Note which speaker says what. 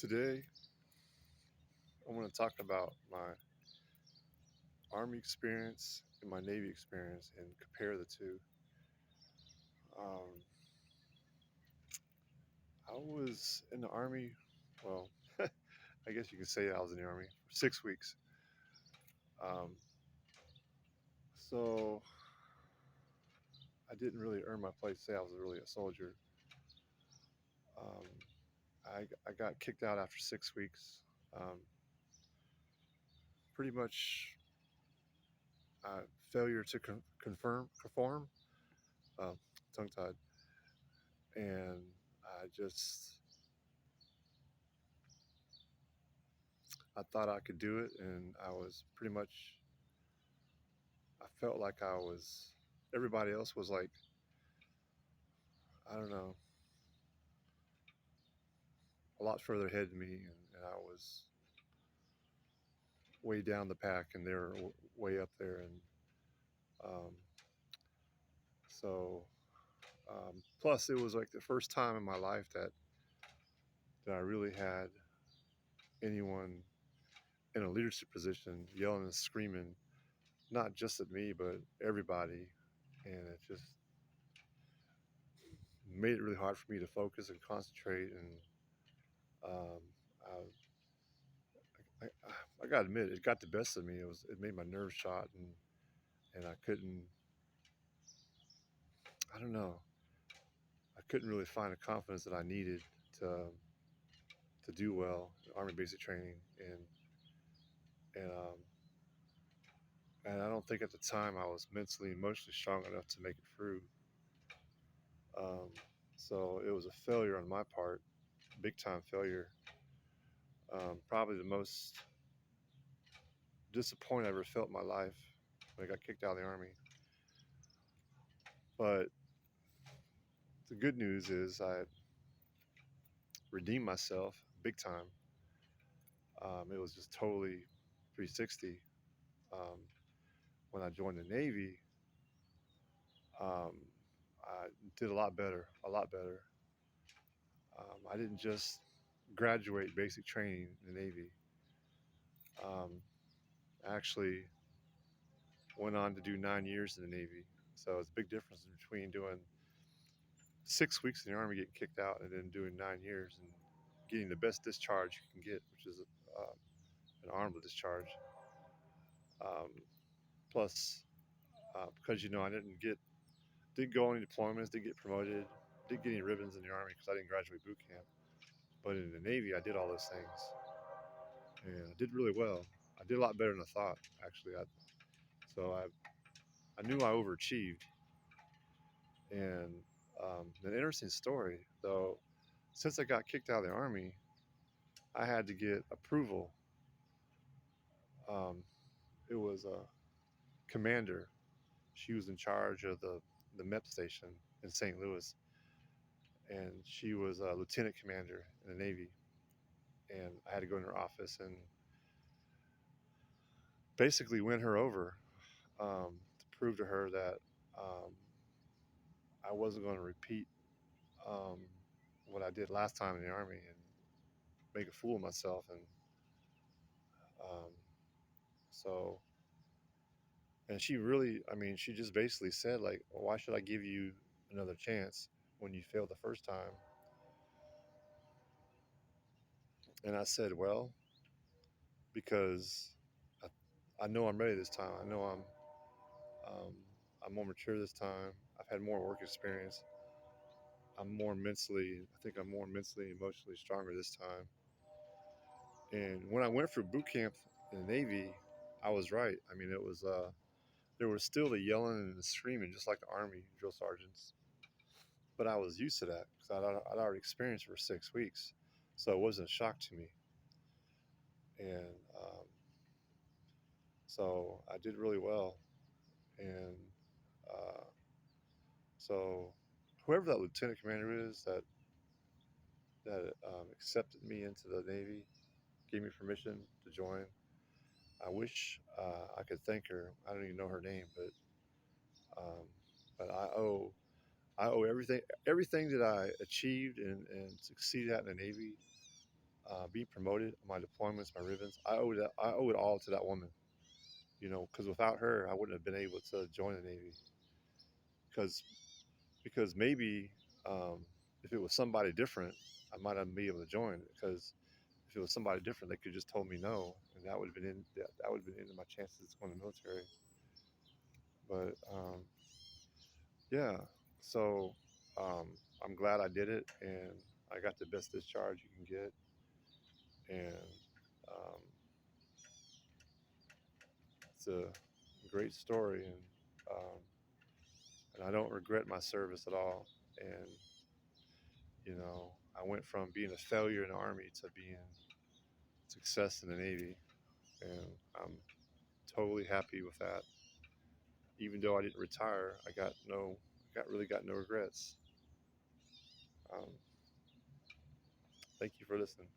Speaker 1: Today, I want to talk about my Army experience and my Navy experience and compare the two. Um, I was in the Army, well, I guess you could say I was in the Army for 6 weeks. Um, so I didn't really earn my place to say I was really a soldier. Um, I got kicked out after 6 weeks. Um, Pretty much failure to conform, uh, tongue tied. And I just I thought I could do it, and I was pretty much. I felt like I was. Everybody else was like, I don't know, a lot further ahead than me, and I was way down the pack, and they were way up there, and um, so. Plus, it was like the first time in my life that I really had anyone in a leadership position yelling and screaming, not just at me, but everybody, and it just made it really hard for me to focus and concentrate. And um, I, I got to admit, it got the best of me. It made my nerves shot, and I couldn't. I don't know. I couldn't really find the confidence that I needed to to do well in Army basic training, and um, and I don't think at the time I was mentally, emotionally strong enough to make it through. Um, so it was a failure on my part, big time failure. Probably the most disappointed I ever felt in my life when I got kicked out of the Army. But the good news is I redeemed myself big time. It was just totally 360. Um, when I joined the Navy, um, I did a lot better, a lot better. I didn't just graduate basic training in the Navy. Um, I actually went on to do 9 years in the Navy. So it's a big difference between doing 6 weeks in the Army, getting kicked out, and then doing 9 years and getting the best discharge you can get, which is an honorable discharge. Um, Plus, because I didn't go on any deployments, didn't get promoted, didn't get any ribbons in the Army because I didn't graduate boot camp. But in the Navy, I did all those things, and I did really well. I did a lot better than I thought, actually. So I knew I overachieved. And an interesting story, though, since I got kicked out of the Army, I had to get approval. Um, it was a commander. She was in charge of the MEP station in St. Louis, and she was a lieutenant commander in the Navy. And I had to go in her office and basically win her over, to prove to her that um, I wasn't going to repeat um, what I did last time in the Army and make a fool of myself. And um, so, and she really, I mean, she just basically said, like, well, why should I give you another chance when you failed the first time? And I said, well, because I, I know I'm ready this time. I know um, I'm more mature this time. I've had more work experience. I think I'm more mentally, emotionally stronger this time. And when I went for boot camp in the Navy, I was right. I mean, there was still the yelling and the screaming, just like the Army drill sergeants. But I was used to that because I'd already experienced it for 6 weeks. So it wasn't a shock to me. And so I did really well. And uh, so whoever that lieutenant commander is that accepted me into the Navy, gave me permission to join. I wish I could thank her. I don't even know her name, um, but I owe everything that I achieved and succeeded at in the Navy. being promoted, my deployments, my ribbons. I owe it all to that woman. You know, because without her, I wouldn't have been able to join the Navy. Because maybe if it was somebody different, I might not be able to join. Because if it was somebody different, they could just told me no, and that would have been that would have been ended my chances of going to the military. But yeah, so um, I'm glad I did it, and I got the best discharge you can get, and um, it's a great story, and I don't regret my service at all. And you know, I went from being a failure in the Army to being success in the Navy, and I'm totally happy with that. Even though I didn't retire, really got no regrets. Um, thank you for listening.